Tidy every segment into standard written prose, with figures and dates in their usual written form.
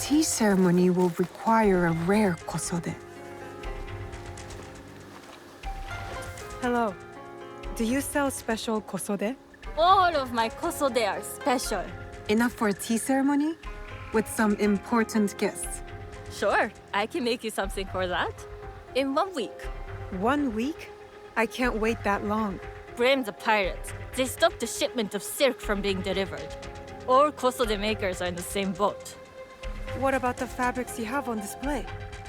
tea ceremony will require a rare kosode. Hello. Do you sell special kosode? All of my kosode are special. Enough for a tea ceremony? With some important guests. Sure, I can make you something for that. In 1 week. 1 week? I can't wait that long. Blame the pirates. They stopped the shipment of silk from being delivered. All kosode makers are in the same boat. What about the fabrics you have on display?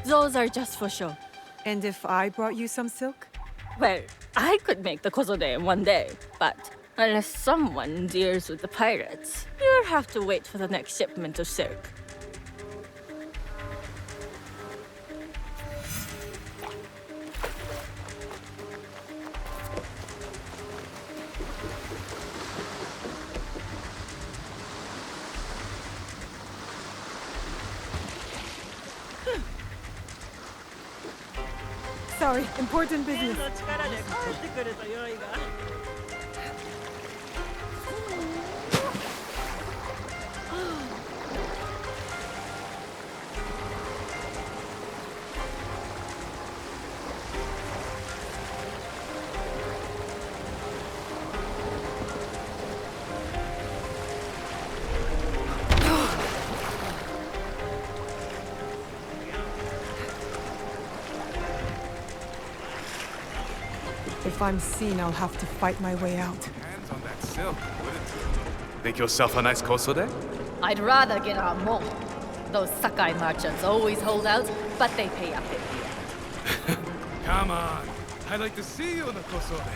Those are just for show. And if I brought you some silk? Well, I could make the kosode in 1 day, but unless someone deals with the pirates, you'll have to wait for the next shipment of silk. Sorry, important business. If I'm seen, I'll have to fight my way out. Hands on that silk, wouldn't you? Make yourself a nice kosode? I'd rather get our more. Those Sakai merchants always hold out, but they pay up at the end. Come on. I'd like to see you in a kosode.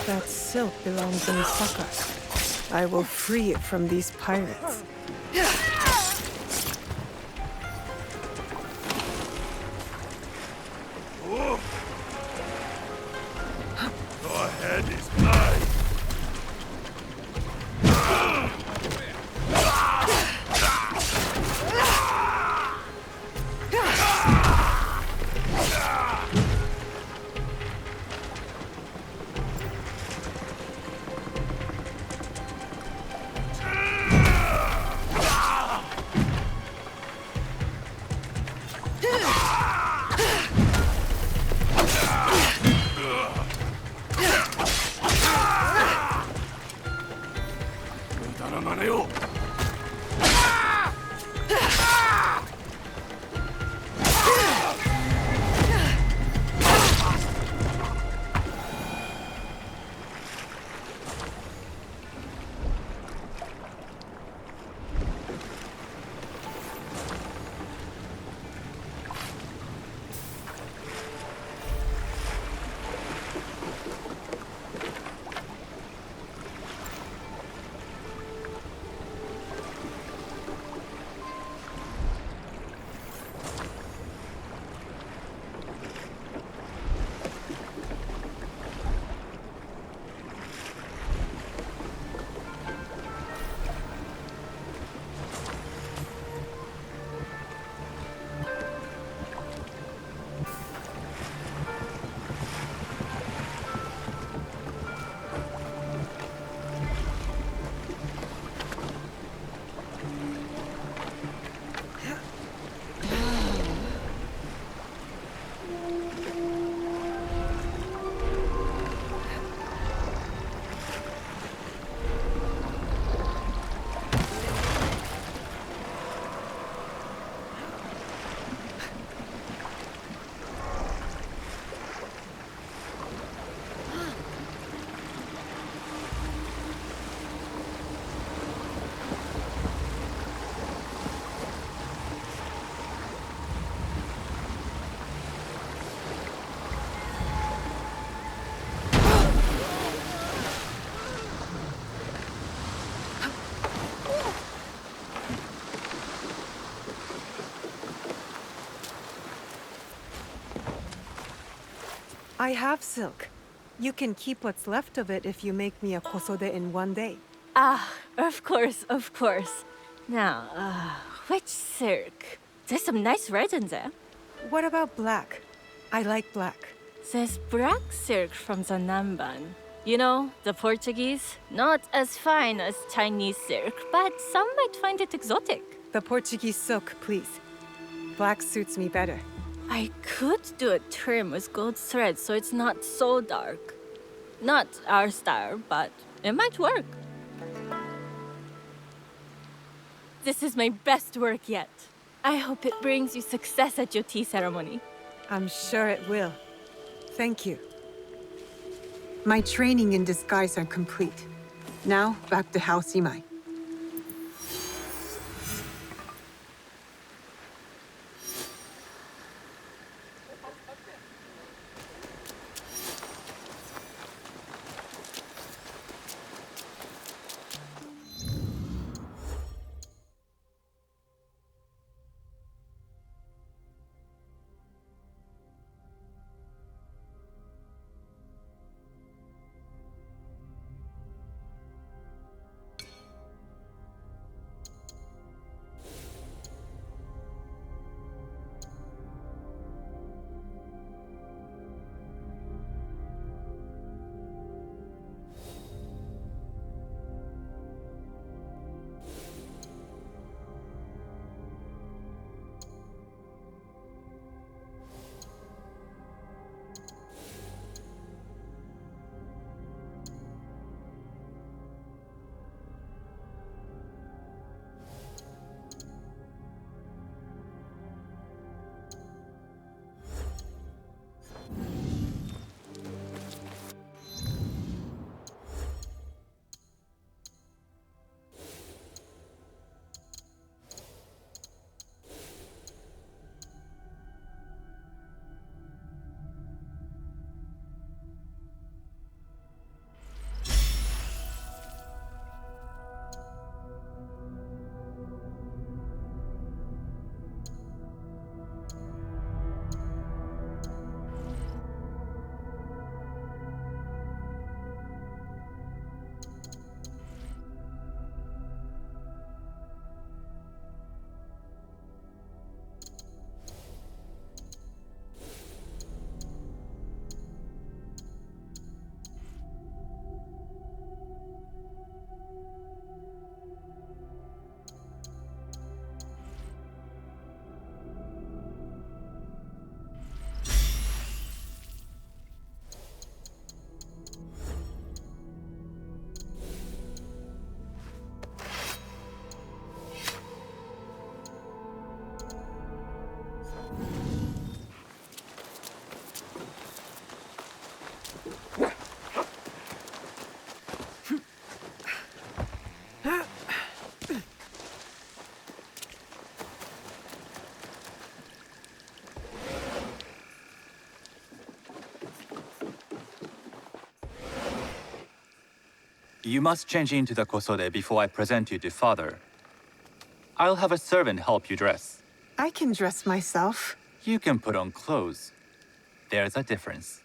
That silk belongs in Sakai. I will free it from these pirates. Go ahead, is mine. I have silk. You can keep what's left of it if you make me a kosode in 1 day. Ah, of course, of course. Now, which silk? There's some nice red in there. What about black? I like black. There's black silk from the Namban. You know, the Portuguese. Not as fine as Chinese silk, but some might find it exotic. The Portuguese silk, please. Black suits me better. I could do a trim with gold thread so it's not so dark. Not our style, but it might work. This is my best work yet. I hope it brings you success at your tea ceremony. I'm sure it will. Thank you. My training in disguise are complete. Now, back to House Imai. You must change into the kosode before I present you to father. I'll have a servant help you dress. I can dress myself. You can put on clothes. There's a difference.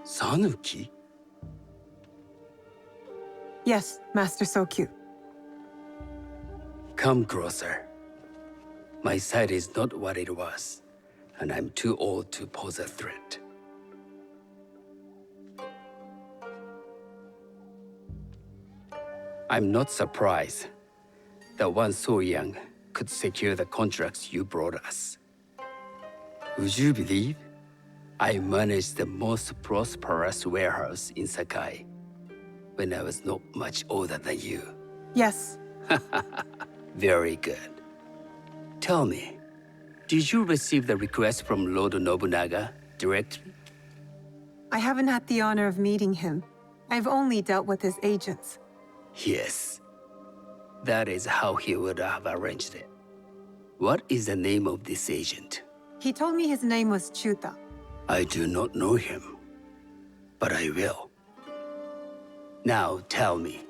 Sanuki? Yes, Master Sokyu. Come closer. My sight is not what it was, and I'm too old to pose a threat. I'm not surprised that one so young could secure the contracts you brought us. Would you believe I managed the most prosperous warehouse in Sakai when I was not much older than you? Yes. Very good. Tell me, did you receive the request from Lord Nobunaga directly? I haven't had the honor of meeting him. I've only dealt with his agents. Yes. That is how he would have arranged it. What is the name of this agent? He told me his name was Chuta. I do not know him, but I will. Now tell me,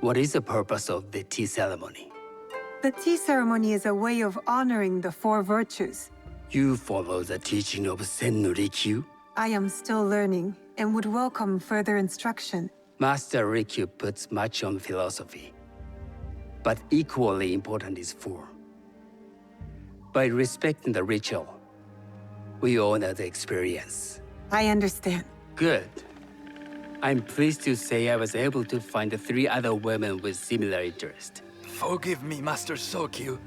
what is the purpose of the tea ceremony? The tea ceremony is a way of honoring the four virtues. You follow the teaching of Sen no Rikyu? I am still learning and would welcome further instruction. Master Rikyu puts much on philosophy, but equally important is form. By respecting the ritual, we honor the experience. I understand. Good. I'm pleased to say I was able to find 3 other women with similar interest. Forgive me, Master Sokyu.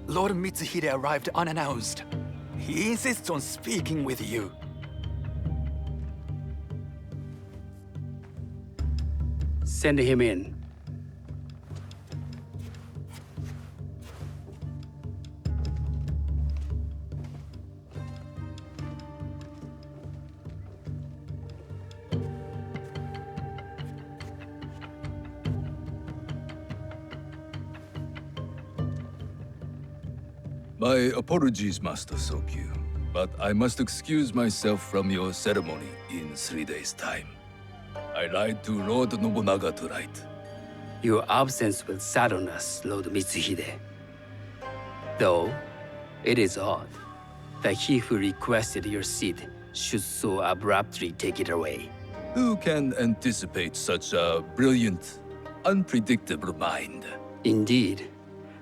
Lord Mitsuhide arrived unannounced. He insists on speaking with you. Send him in. My apologies, Master Sokyu, but I must excuse myself from your ceremony in 3 days' time. I lied to Lord Nobunaga tonight. Your absence will sadden us, Lord Mitsuhide. Though, it is odd that he who requested your seat should so abruptly take it away. Who can anticipate such a brilliant, unpredictable mind? Indeed,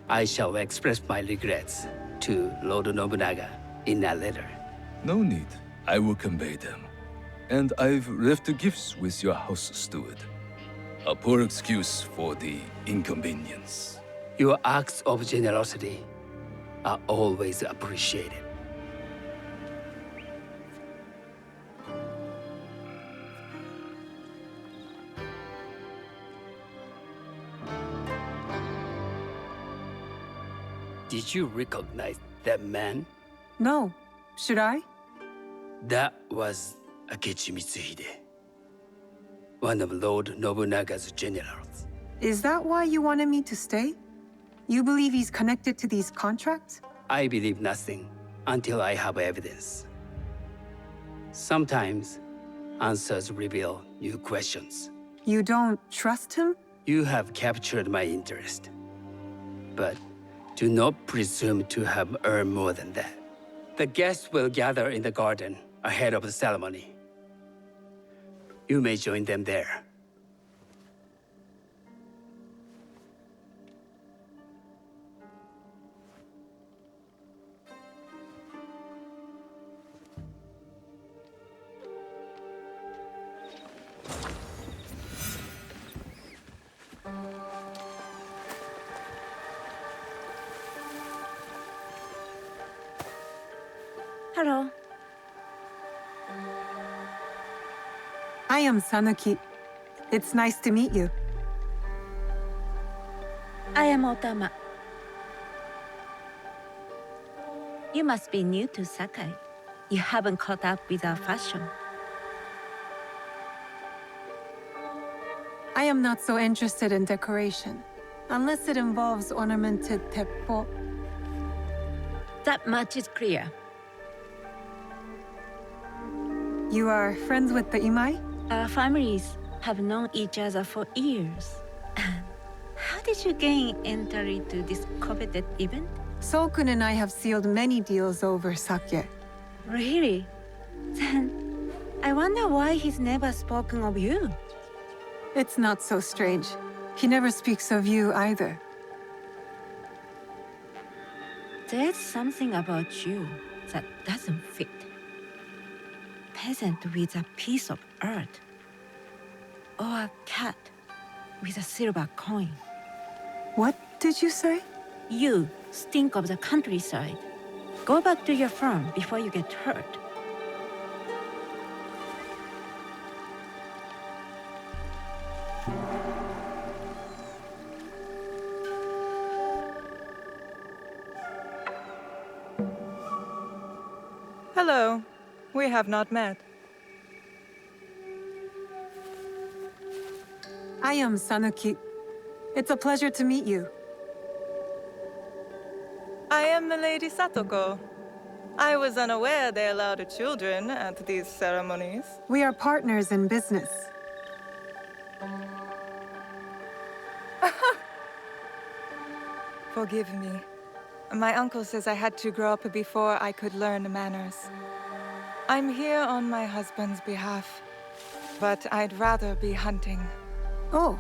I shall express my regrets to Lord Nobunaga in a letter. No need. I will convey them. And I've left the gifts with your house steward. A poor excuse for the inconvenience. Your acts of generosity are always appreciated. Did you recognize that man? No. Should I? That was Akechi Mitsuhide, one of Lord Nobunaga's generals. Is that why you wanted me to stay? You believe he's connected to these contracts? I believe nothing until I have evidence. Sometimes, answers reveal new questions. You don't trust him? You have captured my interest. But do not presume to have earned more than that. The guests will gather in the garden ahead of the ceremony. You may join them there. Hello. I am Sanuki. It's nice to meet you. I am Otama. You must be new to Sakai. You haven't caught up with our fashion. I am not so interested in decoration, unless it involves ornamented teppo. That much is clear. You are friends with the Imai? Our families have known each other for years. How did you gain entry to this coveted event? Sokun and I have sealed many deals over sake. Really? Then I wonder why he's never spoken of you. It's not so strange. He never speaks of you either. There's something about you that doesn't fit. Peasant with a piece of earth. Or a cat with a silver coin. What did you say? You stink of the countryside. Go back to your farm before you get hurt. Hello. We have not met. I am Sanuki. It's a pleasure to meet you. I am the Lady Satoko. I was unaware they allowed children at these ceremonies. We are partners in business. Forgive me. My uncle says I had to grow up before I could learn manners. I'm here on my husband's behalf, but I'd rather be hunting. Oh,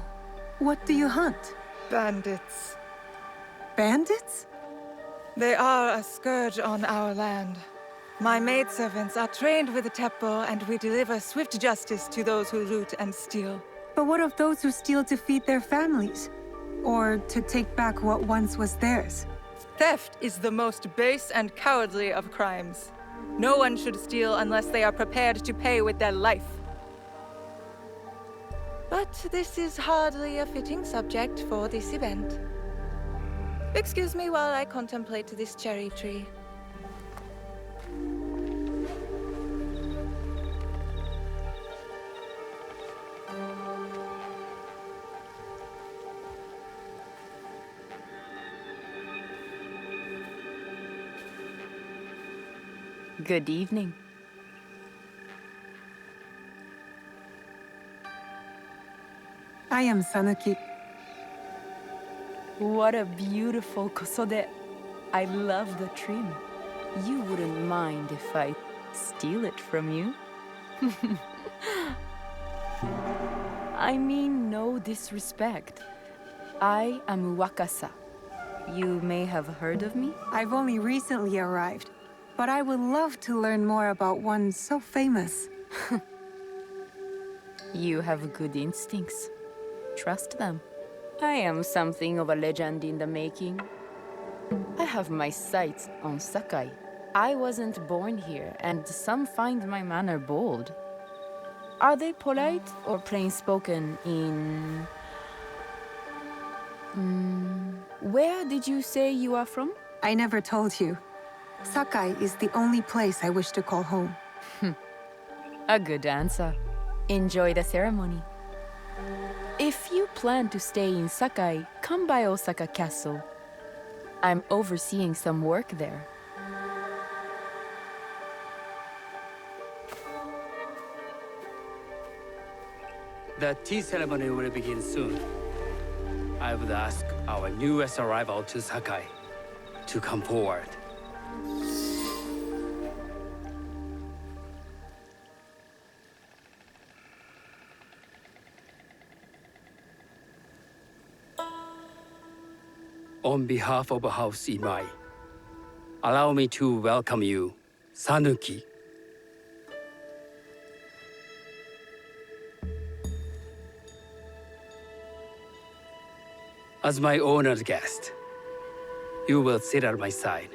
what do you hunt? Bandits. Bandits? They are a scourge on our land. My maidservants are trained with the Teppo, and we deliver swift justice to those who loot and steal. But what of those who steal to feed their families? Or to take back what once was theirs? Theft is the most base and cowardly of crimes. No one should steal unless they are prepared to pay with their life. But this is hardly a fitting subject for this event. Excuse me while I contemplate this cherry tree. Good evening. I am Sanuki. What a beautiful kosode. I love the trim. You wouldn't mind if I steal it from you? I mean no disrespect. I am Wakasa. You may have heard of me? I've only recently arrived, but I would love to learn more about one so famous. You have good instincts. Trust them. I am something of a legend in the making. I have my sights on Sakai. I wasn't born here, and some find my manner bold. Are they polite or plain-spoken in... Where did you say you are from? I never told you. Sakai is the only place I wish to call home. A good answer. Enjoy the ceremony. If you plan to stay in Sakai, come by Osaka Castle. I'm overseeing some work there. The tea ceremony will begin soon. I would ask our newest arrival to Sakai to come forward. On behalf of House Imai, allow me to welcome you, Sanuki. As my honored guest, you will sit at my side,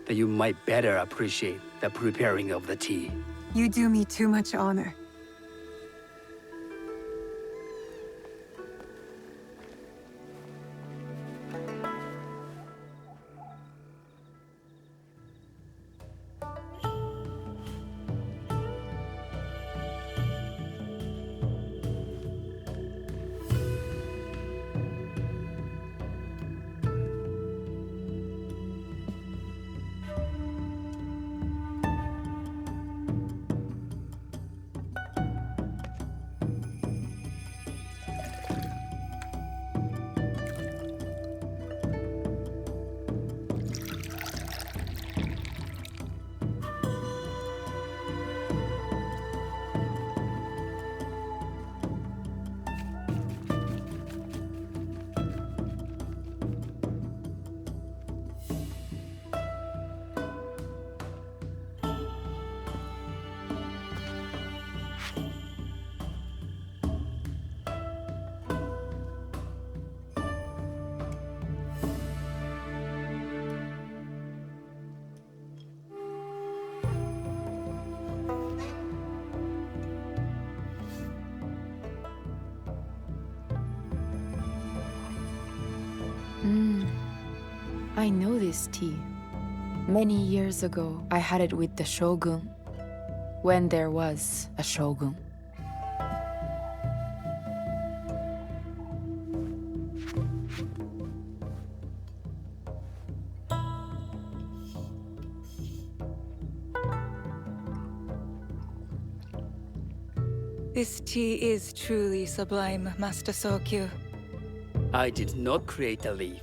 that you might better appreciate the preparing of the tea. You do me too much honor. I know this tea. Many years ago, I had it with the shogun, when there was a shogun. This tea is truly sublime, Master Sokyu. I did not create the leaf,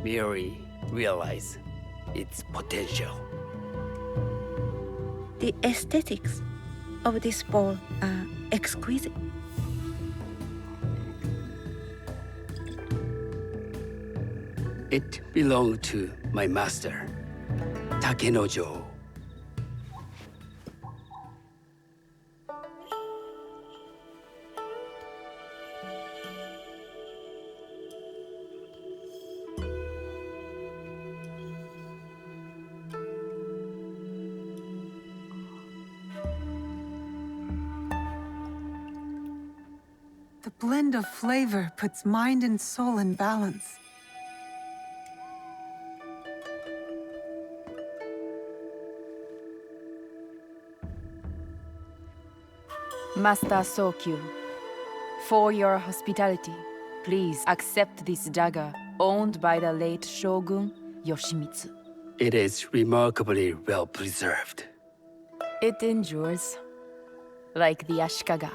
merely realize its potential. The aesthetics of this bowl are exquisite. It belonged to my master, Takenojo. The blend of flavor puts mind and soul in balance. Master Sokyu, for your hospitality, please accept this dagger owned by the late Shogun Yoshimitsu. It is remarkably well preserved. It endures, like the Ashikaga.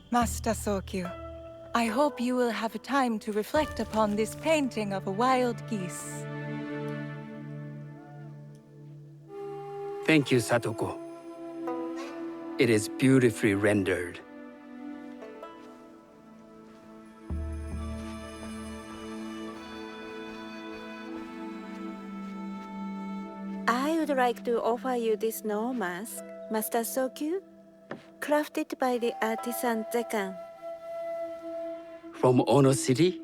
Master Sokyu, I hope you will have time to reflect upon this painting of a wild geese. Thank you, Satoko. It is beautifully rendered. I would like to offer you this snow mask, Master Sokyu, crafted by the artisan Zekan. From Ono City?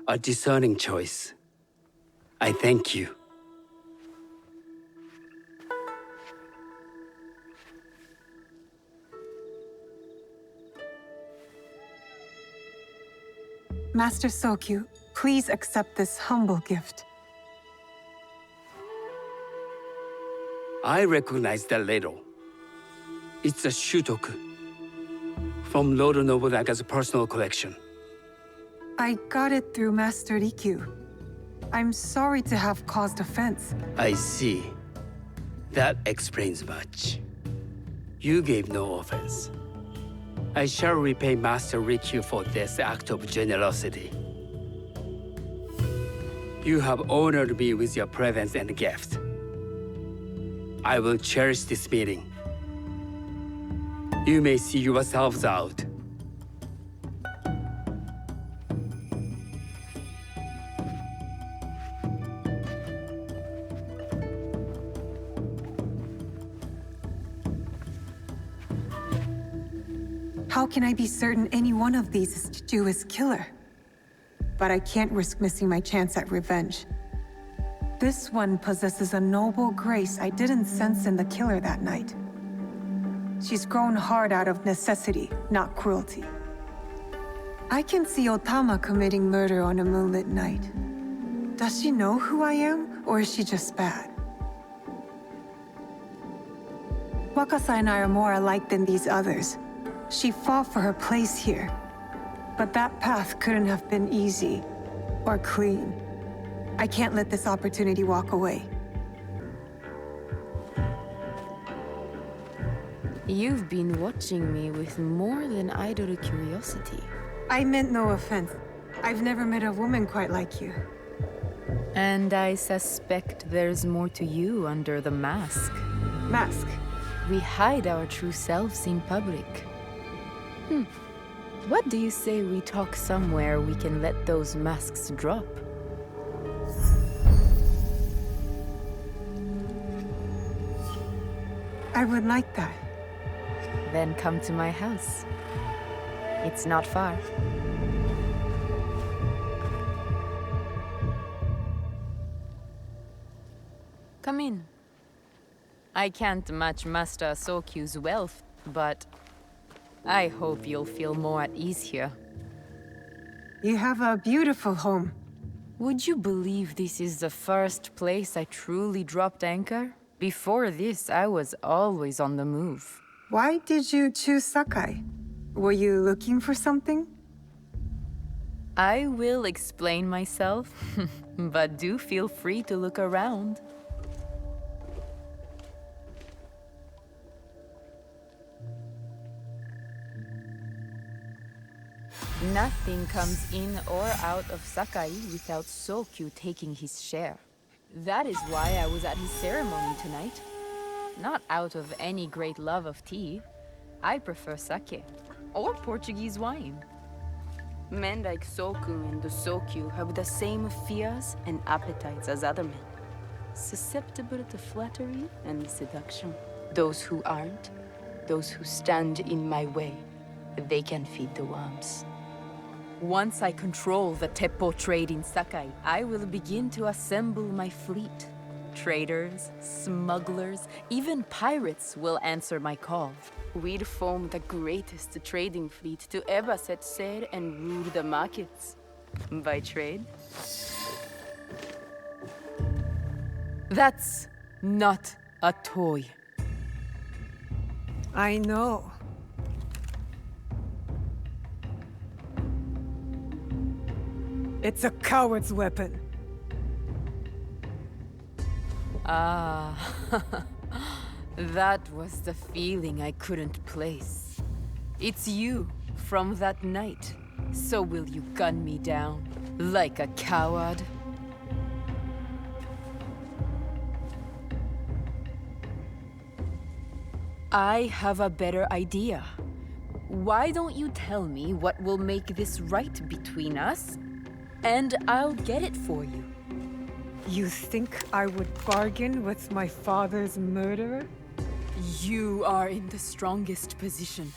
A discerning choice. I thank you. Master Sokyu, please accept this humble gift. I recognize that ladle. It's a shutoku from Lord Nobunaga's personal collection. I got it through Master Rikyu. I'm sorry to have caused offense. I see. That explains much. You gave no offense. I shall repay Master Rikyu for this act of generosity. You have honored me with your presence and gift. I will cherish this meeting. You may see yourselves out. How can I be certain any one of these is to do his killer? But I can't risk missing my chance at revenge. This one possesses a noble grace I didn't sense in the killer that night. She's grown hard out of necessity, not cruelty. I can see Otama committing murder on a moonlit night. Does she know who I am, or is she just bad? Wakasa and I are more alike than these others. She fought for her place here. But that path couldn't have been easy or clean. I can't let this opportunity walk away. You've been watching me with more than idle curiosity. I meant no offense. I've never met a woman quite like you. And I suspect there's more to you under the mask. Mask? We hide our true selves in public. What do you say we talk somewhere we can let those masks drop? I would like that. Then come to my house. It's not far. Come in. I can't match Master Sokyu's wealth, but I hope you'll feel more at ease here. You have a beautiful home. Would you believe this is the first place I truly dropped anchor? Before this, I was always on the move. Why did you choose Sakai? Were you looking for something? I will explain myself, but do feel free to look around. Nothing comes in or out of Sakai without Sokyu taking his share. That is why I was at his ceremony tonight. Not out of any great love of tea. I prefer sake, or Portuguese wine. Men like Soku and the Sokyu have the same fears and appetites as other men. Susceptible to flattery and seduction. Those who aren't, those who stand in my way, they can feed the worms. Once I control the Teppo trade in Sakai, I will begin to assemble my fleet. Traders, smugglers, even pirates will answer my call. We'll form the greatest trading fleet to ever set sail and rule the markets. By trade. That's not a toy. I know. It's a coward's weapon. Ah, that was the feeling I couldn't place. It's you from that night. So will you gun me down like a coward? I have a better idea. Why don't you tell me what will make this right between us, and I'll get it for you. You think I would bargain with my father's murderer? You are in the strongest position.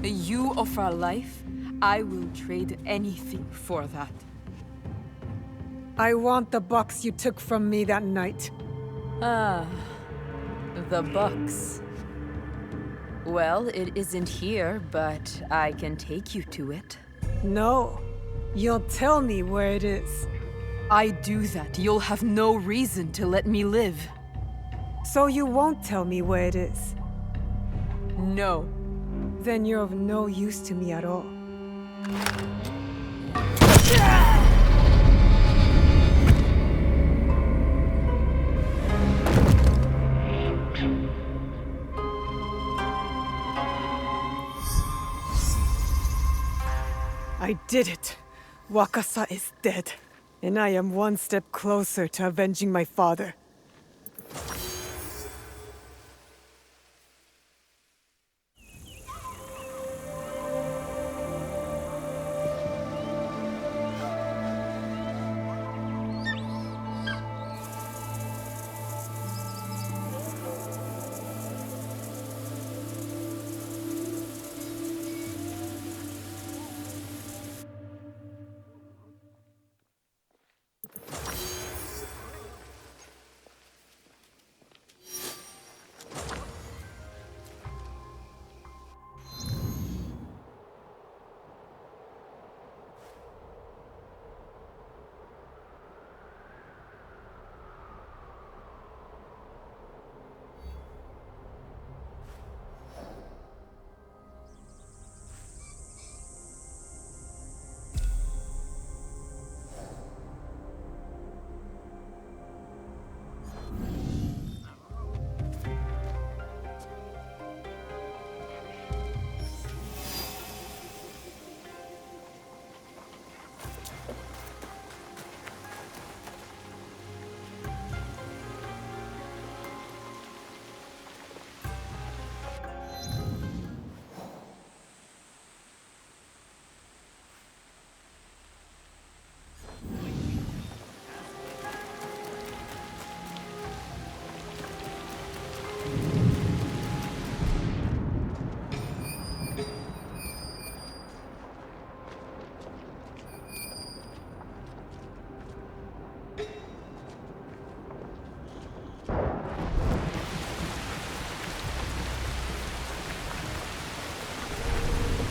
You offer life, I will trade anything for that. I want the box you took from me that night. Ah, the box. Well, it isn't here, but I can take you to it. No, you'll tell me where it is. I do that, you'll have no reason to let me live. So you won't tell me where it is? No. Then you're of no use to me at all. I did it. Wakasa is dead. And I am one step closer to avenging my father.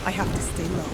I have to stay low.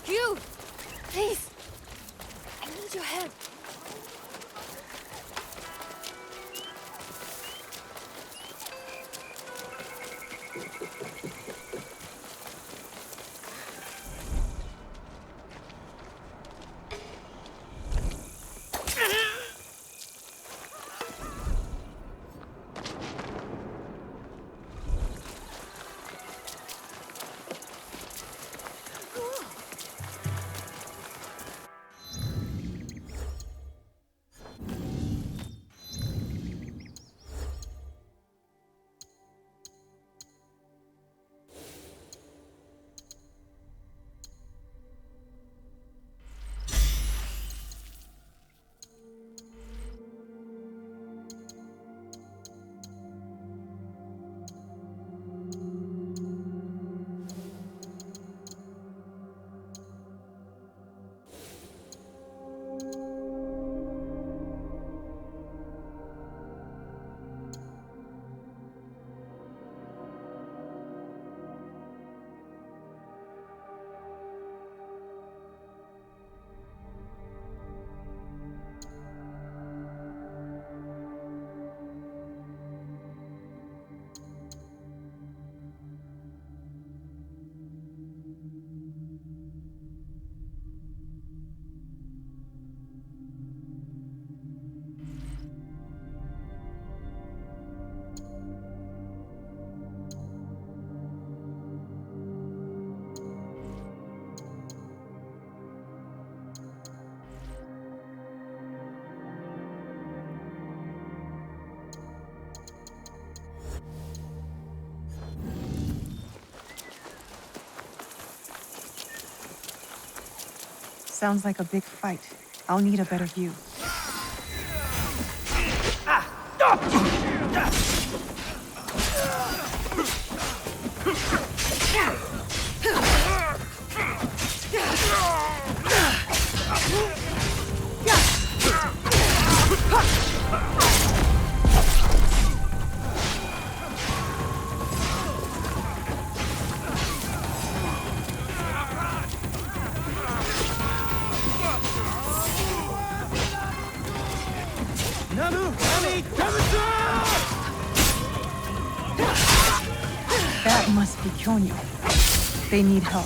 You! Please! I need your help. Sounds like a big fight. I'll need a better view. That must be Kyonyo. They need help.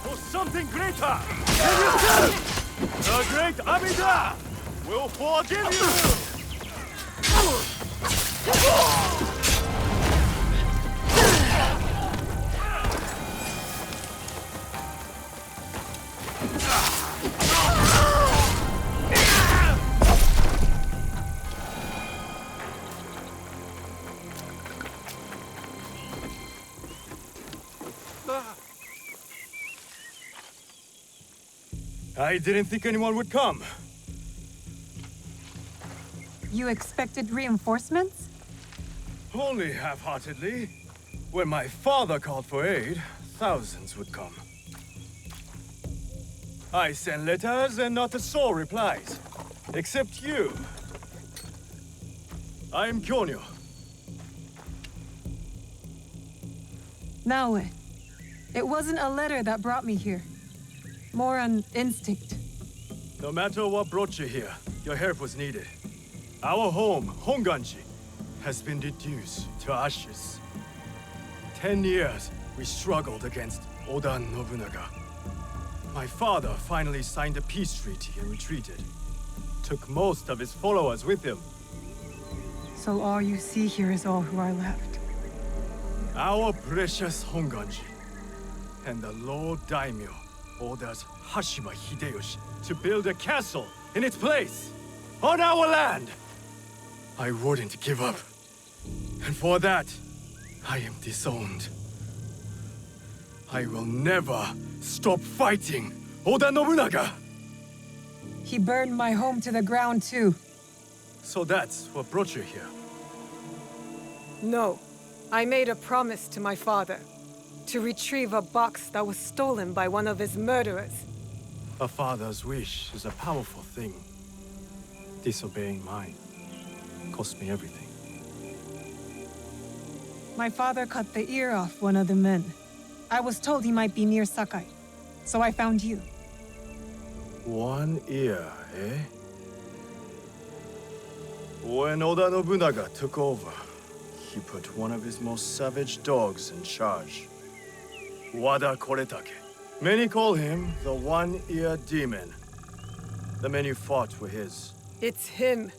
For something greater! The great Amida will forgive you! I didn't think anyone would come. You expected reinforcements? Only half-heartedly. When my father called for aid, thousands would come. I sent letters and not a soul replies. Except you. I am Kyonyo. Now, it wasn't a letter that brought me here. More an instinct. No matter what brought you here, your help was needed. Our home, Honganji, has been reduced to ashes. 10 years we struggled against Oda Nobunaga. My father finally signed a peace treaty and retreated. Took most of his followers with him. So all you see here is all who are left. Our precious Honganji and the Lord Daimyo orders Hashima Hideyoshi to build a castle in its place, on our land. I wouldn't give up. And for that, I am disowned. I will never stop fighting Oda Nobunaga! He burned my home to the ground too. So that's what brought you here? No. I made a promise to my father to retrieve a box that was stolen by one of his murderers. A father's wish is a powerful thing. Disobeying mine cost me everything. My father cut the ear off one of the men. I was told he might be near Sakai, so I found you. One ear, eh? When Oda Nobunaga took over, he put one of his most savage dogs in charge. Wada Koretake. Many call him the One-Ear Demon. The men you fought were his. It's him.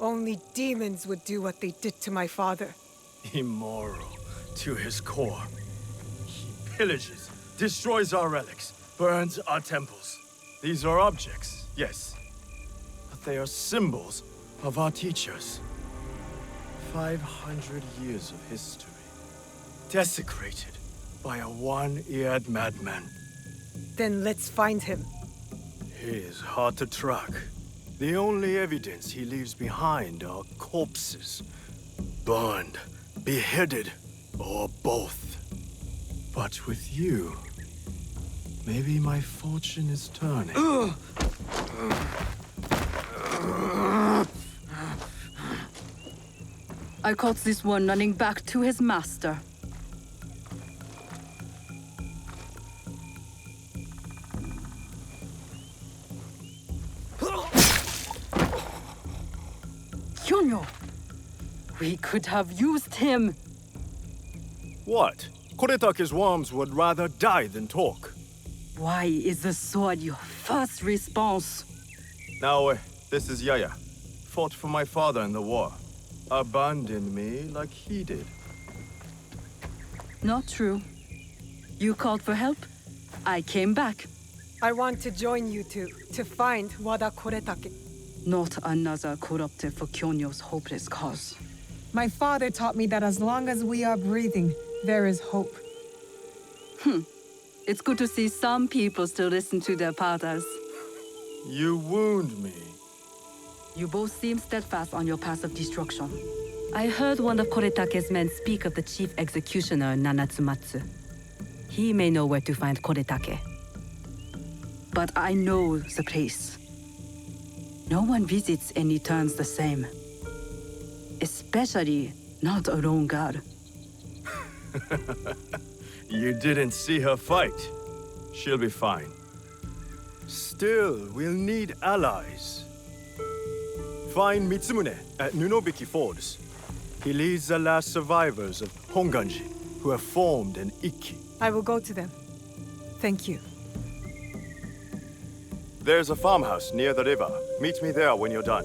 Only demons would do what they did to my father. Immoral to his core. He pillages, destroys our relics, burns our temples. These are objects, yes, but they are symbols of our teachers. 500 years of history, desecrated by a one-eared madman. Then let's find him. He is hard to track. The only evidence he leaves behind are corpses. Burned, beheaded, or both. But with you, maybe my fortune is turning. I caught this one running back to his master. Kyonyo! We could have used him! What? Koretake's worms would rather die than talk. Why is the sword your first response? Now, this is Yaya. Fought for my father in the war. Abandoned me like he did. Not true. You called for help, I came back. I want to join you two to find Wada Koretake. Not another corrupted for Kyonyo's hopeless cause. My father taught me that as long as we are breathing, there is hope. It's good to see some people still listen to their fathers. You wound me. You both seem steadfast on your path of destruction. I heard one of Koretake's men speak of the chief executioner, Nanatsumatsu. He may know where to find Koretake. But I know the place. No one visits and returns the same. Especially not a lone guard. You didn't see her fight. She'll be fine. Still, we'll need allies. Find Mitsumune at Nunobiki Falls. He leads the last survivors of Honganji, who have formed an Ikki. I will go to them. Thank you. There's a farmhouse near the river. Meet me there when you're done.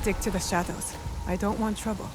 Stick to the shadows. I don't want trouble.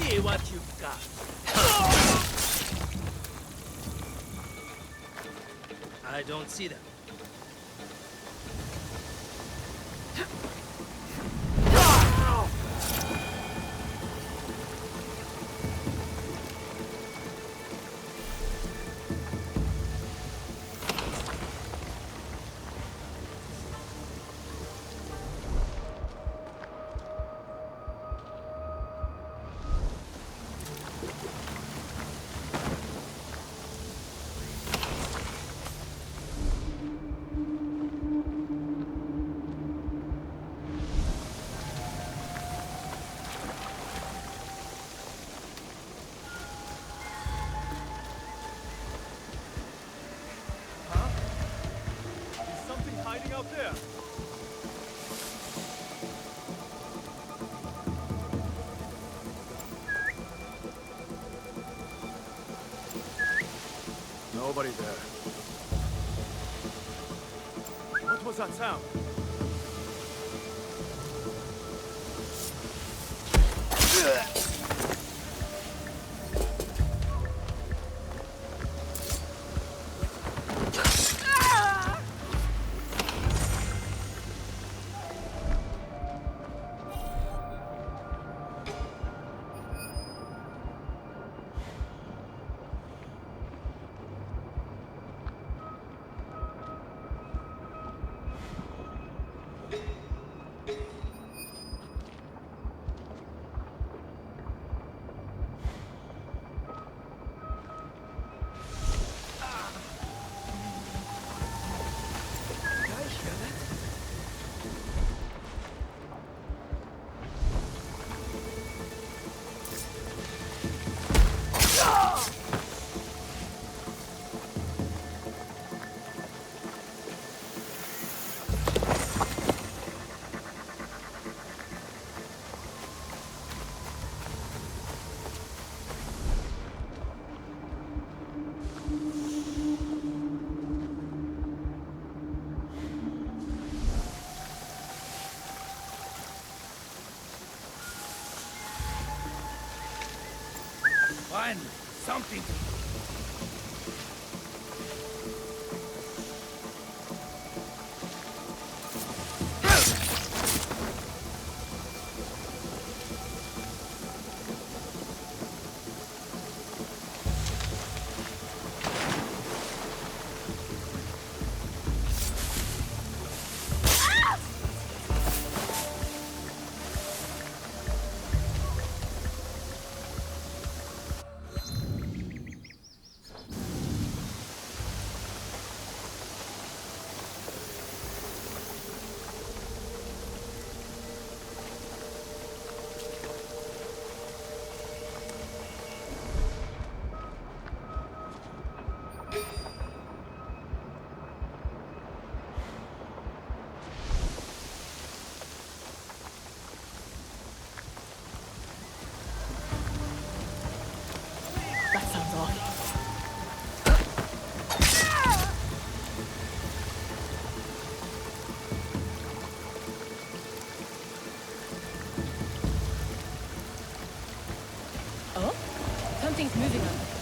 See what you've got. I don't see them. Out there. Nobody there. What was that sound? Finally, something. Something's moving on.